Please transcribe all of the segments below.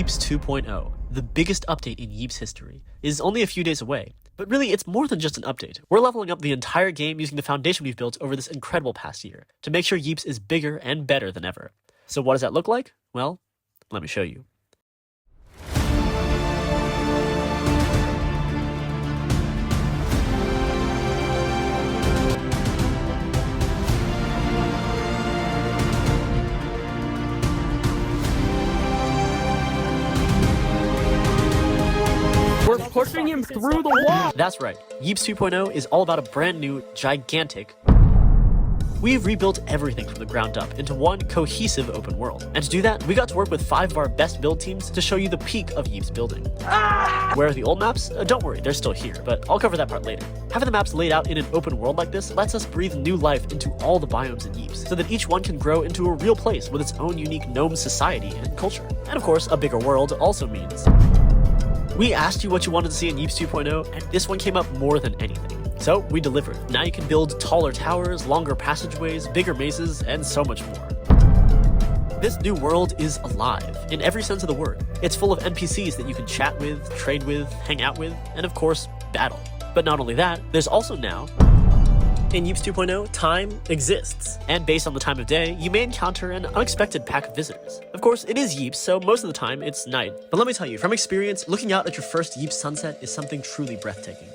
Yeeps 2.0, the biggest update in Yeeps history, is only a few days away. But really, it's more than just an update. We're leveling up the entire game using the foundation we've built over this incredible past year to make sure Yeeps is bigger and better than ever. So what does that look like? Well, let me show you. We're pushing him through the wall! That's right, Yeeps 2.0 is all about a brand new, gigantic... We've rebuilt everything from the ground up into one cohesive open world. And to do that, we got to work with 5 of our best build teams to show you the peak of Yeeps building. Where are the old maps? Don't worry, they're still here, but I'll cover that part later. Having the maps laid out in an open world like this lets us breathe new life into all the biomes in Yeeps, so that each one can grow into a real place with its own unique gnome society and culture. And of course, a bigger world also means... We asked you what you wanted to see in Yeeps 2.0, and this one came up more than anything. So we delivered. Now you can build taller towers, longer passageways, bigger mazes, and so much more. This new world is alive, in every sense of the word. It's full of NPCs that you can chat with, trade with, hang out with, and of course, battle. But not only that, there's also now... In Yeeps 2.0, time exists, and based on the time of day, you may encounter an unexpected pack of visitors. Of course, it is Yeeps, so most of the time it's night. But let me tell you, from experience, looking out at your first Yeeps sunset is something truly breathtaking.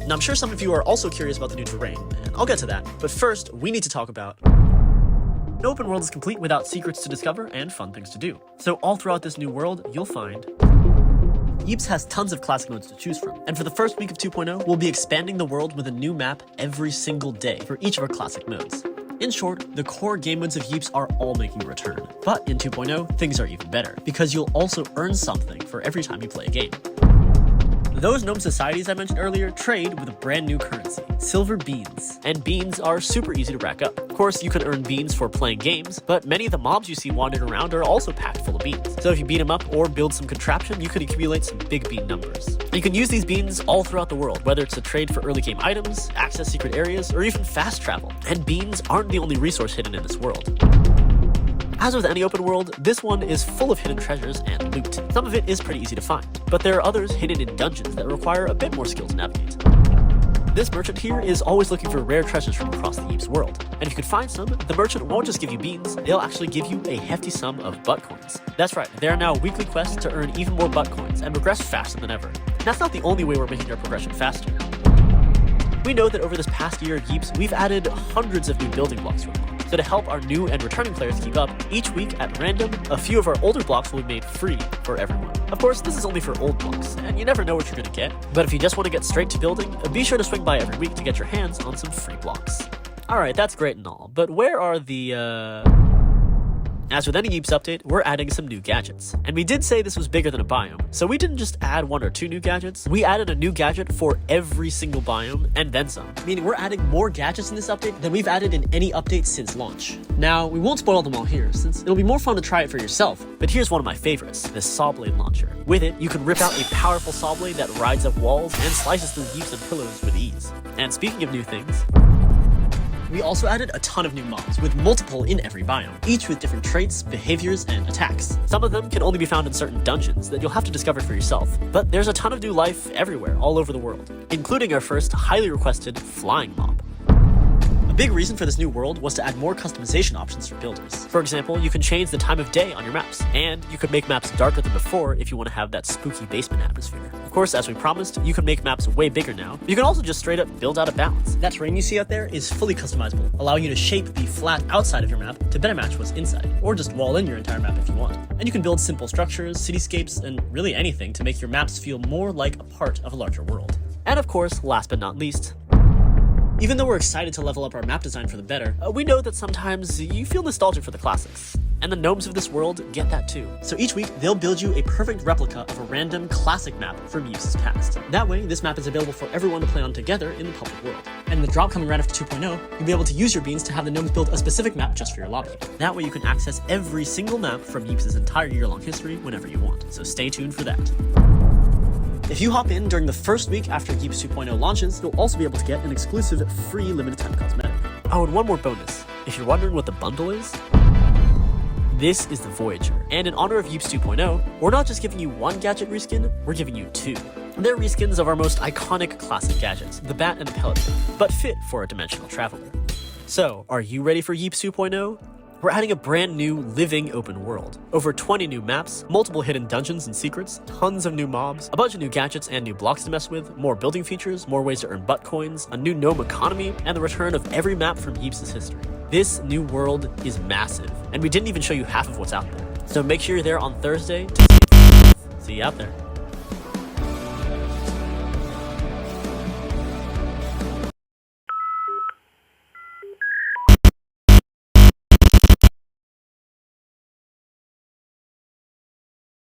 Now I'm sure some of you are also curious about the new terrain, and I'll get to that, but first, we need to talk about... No open world is complete without secrets to discover and fun things to do. So all throughout this new world, you'll find... Yeeps has tons of classic modes to choose from, and for the first week of 2.0, we'll be expanding the world with a new map every single day for each of our classic modes. In short, the core game modes of Yeeps are all making a return. But in 2.0, things are even better, because you'll also earn something for every time you play a game. Those gnome societies I mentioned earlier trade with a brand new currency, silver beans. And beans are super easy to rack up. Of course, you can earn beans for playing games, but many of the mobs you see wandering around are also packed full of beans. So if you beat them up or build some contraption, you could accumulate some big bean numbers. You can use these beans all throughout the world, whether it's to trade for early game items, access secret areas, or even fast travel. And beans aren't the only resource hidden in this world. As with any open world, this one is full of hidden treasures and loot. Some of it is pretty easy to find, but there are others hidden in dungeons that require a bit more skill to navigate. This merchant here is always looking for rare treasures from across the Yeeps world, and if you can find some, the merchant won't just give you beans, they'll actually give you a hefty sum of butt coins. That's right, there are now weekly quests to earn even more butt coins and progress faster than ever. That's not the only way we're making our progression faster. We know that over this past year at Yeeps, we've added hundreds of new building blocks to our mod. So to help our new and returning players keep up, each week at random, a few of our older blocks will be made free for everyone. Of course, this is only for old blocks, and you never know what you're gonna get, but if you just want to get straight to building, be sure to swing by every week to get your hands on some free blocks. Alright, that's great and all, but where are the, As with any Yeeps update, we're adding some new gadgets. And we did say this was bigger than a biome, so we didn't just add 1 or 2 new gadgets, we added a new gadget for every single biome, and then some. Meaning we're adding more gadgets in this update than we've added in any update since launch. Now, we won't spoil them all here, since it'll be more fun to try it for yourself, but here's one of my favorites, the saw blade launcher. With it, you can rip out a powerful saw blade that rides up walls and slices through Yeeps and pillars with ease. And speaking of new things, we also added a ton of new mobs, with multiple in every biome, each with different traits, behaviors, and attacks. Some of them can only be found in certain dungeons that you'll have to discover for yourself, but there's a ton of new life everywhere, all over the world, including our first highly requested flying mob. A big reason for this new world was to add more customization options for builders. For example, you can change the time of day on your maps, and you could make maps darker than before if you want to have that spooky basement atmosphere. Of course, as we promised, you can make maps way bigger now. You can also just straight up build out of bounds. That terrain you see out there is fully customizable, allowing you to shape the flat outside of your map to better match what's inside, or just wall in your entire map if you want. And you can build simple structures, cityscapes, and really anything to make your maps feel more like a part of a larger world. And of course, last but not least, even though we're excited to level up our map design for the better, we know that sometimes you feel nostalgic for the classics. And the gnomes of this world get that too. So each week, they'll build you a perfect replica of a random classic map from Yeeps' past. That way, this map is available for everyone to play on together in the public world. And in the drop coming right after 2.0, you'll be able to use your beans to have the gnomes build a specific map just for your lobby. That way you can access every single map from Yeeps' entire year-long history whenever you want. So stay tuned for that. If you hop in during the first week after Yeeps 2.0 launches, you'll also be able to get an exclusive free limited time cosmetic. Oh, and one more bonus. If you're wondering what the bundle is, This is the Voyager, and in honor of Yeeps 2.0, we're not just giving you one gadget reskin, we're giving you two. They're reskins of our most iconic classic gadgets, the Bat and the Pelican, but fit for a dimensional traveler. So, are you ready for Yeeps 2.0? We're adding a brand new, living open world. Over 20 new maps, multiple hidden dungeons and secrets, tons of new mobs, a bunch of new gadgets and new blocks to mess with, more building features, more ways to earn butt coins, a new NOOB economy, and the return of every map from Yeeps' history. This new world is massive, and we didn't even show you half of what's out there. So make sure you're there on Thursday to see it. See you out there.